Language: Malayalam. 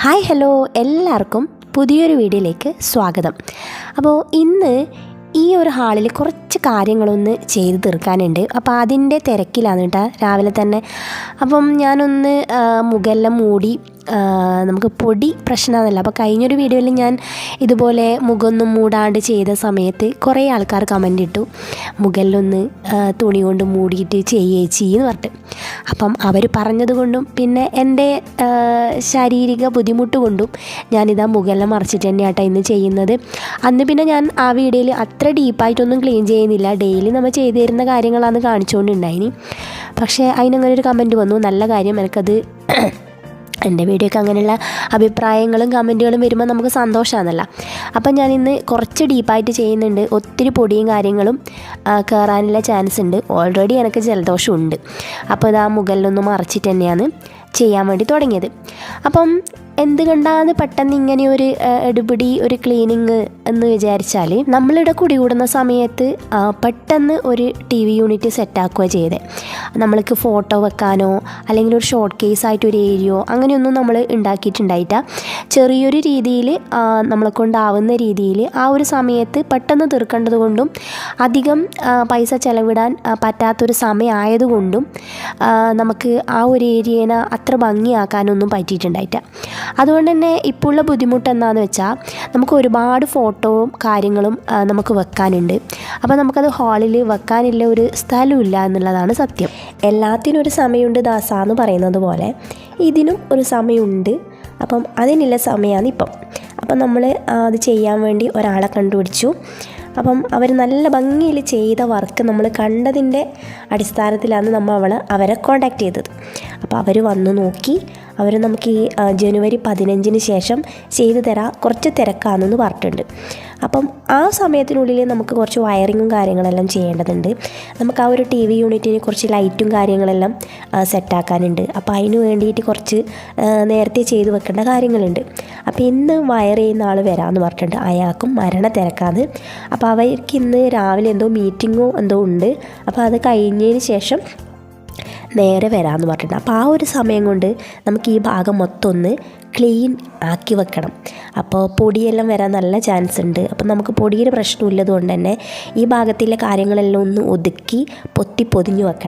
ഹായ് ഹലോ എല്ലാവർക്കും പുതിയൊരു വീഡിയോയിലേക്ക് സ്വാഗതം. അപ്പോൾ ഇന്ന് ഈ ഒരു ഹാളിൽ കുറച്ച് കാര്യങ്ങളൊന്ന് ചെയ്ത് തീർക്കാനുണ്ട്. അപ്പോൾ അതിൻ്റെ തിരക്കിലാണ് കേട്ടോ രാവിലെ തന്നെ. അപ്പം ഞാനൊന്ന് മുഖെല്ലാം മൂടി, നമുക്ക് പൊടി പ്രശ്നമാണല്ലോ. അപ്പോൾ കഴിഞ്ഞൊരു വീഡിയോയിൽ ഞാൻ ഇതുപോലെ മുഖമൊന്നും മൂടാണ്ട് ചെയ്ത സമയത്ത് കുറേ ആൾക്കാർ കമൻ്റ് ഇട്ടു, മുഖെല്ലൊന്ന് തുണി കൊണ്ട് മൂടിയിട്ട് എന്ന് പറഞ്ഞിട്ട്. അപ്പം അവർ പറഞ്ഞതുകൊണ്ടും പിന്നെ എൻ്റെ ശാരീരിക ബുദ്ധിമുട്ട് കൊണ്ടും ഞാനിതാ മുഖെല്ലാം മറിച്ചിട്ട് തന്നെയാട്ടോ ഇന്ന് ചെയ്യുന്നത്. അന്ന് പിന്നെ ഞാൻ ആ വീഡിയോയിൽ അത്ര ഡീപ്പായിട്ടൊന്നും ക്ലീൻ ചെയ്യുന്നില്ല, ഡെയിലി നമ്മൾ ചെയ്തു തരുന്ന കാര്യങ്ങളാണ് കാണിച്ചുകൊണ്ടുണ്ടായിനി. പക്ഷേ അതിനങ്ങനെ ഒരു കമൻറ്റ് വന്നു, നല്ല കാര്യം, എനിക്കത് എൻ്റെ വീഡിയോക്ക് അങ്ങനെയുള്ള അഭിപ്രായങ്ങളും കമൻറ്റുകളും വരുമ്പോൾ നമുക്ക് സന്തോഷമാണല്ലോ. അപ്പം ഞാനിന്ന് കുറച്ച് ഡീപ്പായിട്ട് ചെയ്യുന്നുണ്ട്. ഒത്തിരി പൊടിയും കാര്യങ്ങളും കയറാനുള്ള ചാൻസ് ഉണ്ട്. ഓൾറെഡി എനിക്ക് ജലദോഷമുണ്ട്. അപ്പോൾ ഇതാ മുകളിലൊന്നും മറച്ചിട്ട് തന്നെയാണ് ചെയ്യാൻ വേണ്ടി തുടങ്ങിയത്. അപ്പം എന്തുകൊണ്ടാണ് പെട്ടെന്ന് ഇങ്ങനെ ഒരു എടുപിടി ഒരു ക്ലീനിങ് എന്ന് വിചാരിച്ചാൽ, നമ്മളിവിടെ കുടികൂടുന്ന സമയത്ത് പെട്ടെന്ന് ഒരു ടി വി യൂണിറ്റ് സെറ്റാക്കുകയാണ് ചെയ്തത്. നമ്മൾക്ക് ഫോട്ടോ വെക്കാനോ അല്ലെങ്കിൽ ഒരു ഷോർട്ട് കേസായിട്ട് ഒരു ഏരിയയോ അങ്ങനെയൊന്നും നമ്മൾ ഉണ്ടാക്കിയിട്ടുണ്ടായിട്ട. ചെറിയൊരു രീതിയിൽ നമ്മളെ കൊണ്ടാവുന്ന രീതിയിൽ ആ ഒരു സമയത്ത് പെട്ടെന്ന് തീർക്കേണ്ടത് കൊണ്ടും അധികം പൈസ ചിലവിടാൻ പറ്റാത്തൊരു സമയമായതുകൊണ്ടും നമുക്ക് ആ ഒരു ഏരിയനെ അത്ര ഭംഗിയാക്കാനൊന്നും പറ്റിയിട്ടുണ്ടായിട്ട. അതുകൊണ്ട് തന്നെ ഇപ്പോൾ ഉള്ള ബുദ്ധിമുട്ട് എന്താണെന്ന് വെച്ചാൽ, നമുക്ക് ഒരുപാട് ഫോട്ടോയും കാര്യങ്ങളും നമുക്ക് വെക്കാനുണ്ട്. അപ്പോൾ നമുക്കത് ഹാളിൽ വെക്കാനുള്ള ഒരു സ്ഥലമില്ല എന്നുള്ളതാണ് സത്യം. എല്ലാത്തിനും ഒരു സമയമുണ്ട് ദാസാന്ന് പറയുന്നത് പോലെ ഇതിനും ഒരു സമയമുണ്ട്. അപ്പം അതിനുള്ള സമയമാണ് ഇപ്പം. അപ്പം നമ്മൾ അത് ചെയ്യാൻ വേണ്ടി ഒരാളെ കണ്ടുപിടിച്ചു. അപ്പം അവർ നല്ല ഭംഗിയിൽ ചെയ്ത വർക്ക് നമ്മൾ കണ്ടതിൻ്റെ അടിസ്ഥാനത്തിലാണ് നമ്മൾ അവരെ കോൺടാക്റ്റ് ചെയ്തത്. അപ്പോൾ അവർ വന്നു നോക്കി. അവർ നമുക്ക് ഈ ജനുവരി 15 ശേഷം ചെയ്തു തരാം, കുറച്ച് തിരക്കാണെന്ന് പറഞ്ഞിട്ടുണ്ട്. അപ്പം ആ സമയത്തിനുള്ളിൽ നമുക്ക് കുറച്ച് വയറിങ്ങും കാര്യങ്ങളെല്ലാം ചെയ്യേണ്ടതുണ്ട്. നമുക്ക് ആ ഒരു ടി വി യൂണിറ്റിന് കുറച്ച് ലൈറ്റും കാര്യങ്ങളെല്ലാം സെറ്റാക്കാനുണ്ട്. അപ്പോൾ അതിന് വേണ്ടിയിട്ട് കുറച്ച് നേരത്തെ ചെയ്ത് വെക്കേണ്ട കാര്യങ്ങളുണ്ട്. അപ്പോൾ ഇന്ന് വയർ ചെയ്യുന്ന ആൾ വരാമെന്ന് പറഞ്ഞിട്ടുണ്ട്. അയാൾക്കും മരണ തിരക്കാണ്. അപ്പോൾ അവർക്ക് ഇന്ന് രാവിലെ എന്തോ മീറ്റിങ്ങോ എന്തോ ഉണ്ട്. അപ്പോൾ അത് കഴിഞ്ഞതിന് ശേഷം നേരെ വരാമെന്ന് പറഞ്ഞിട്ടുണ്ട്. അപ്പോൾ ആ ഒരു സമയം കൊണ്ട് നമുക്ക് ഈ ഭാഗം മൊത്തം ഒന്ന് ക്ലീൻ ആക്കി വെക്കണം. അപ്പോൾ പൊടിയെല്ലാം വരാൻ നല്ല ചാൻസ് ഉണ്ട്. അപ്പോൾ നമുക്ക് പൊടിയുടെ പ്രശ്നമില്ലതുകൊണ്ട് തന്നെ ഈ ഭാഗത്തിലെ കാര്യങ്ങളെല്ലാം ഒന്ന് ഒതുക്കി പൊതിഞ്ഞ് വെക്കണം.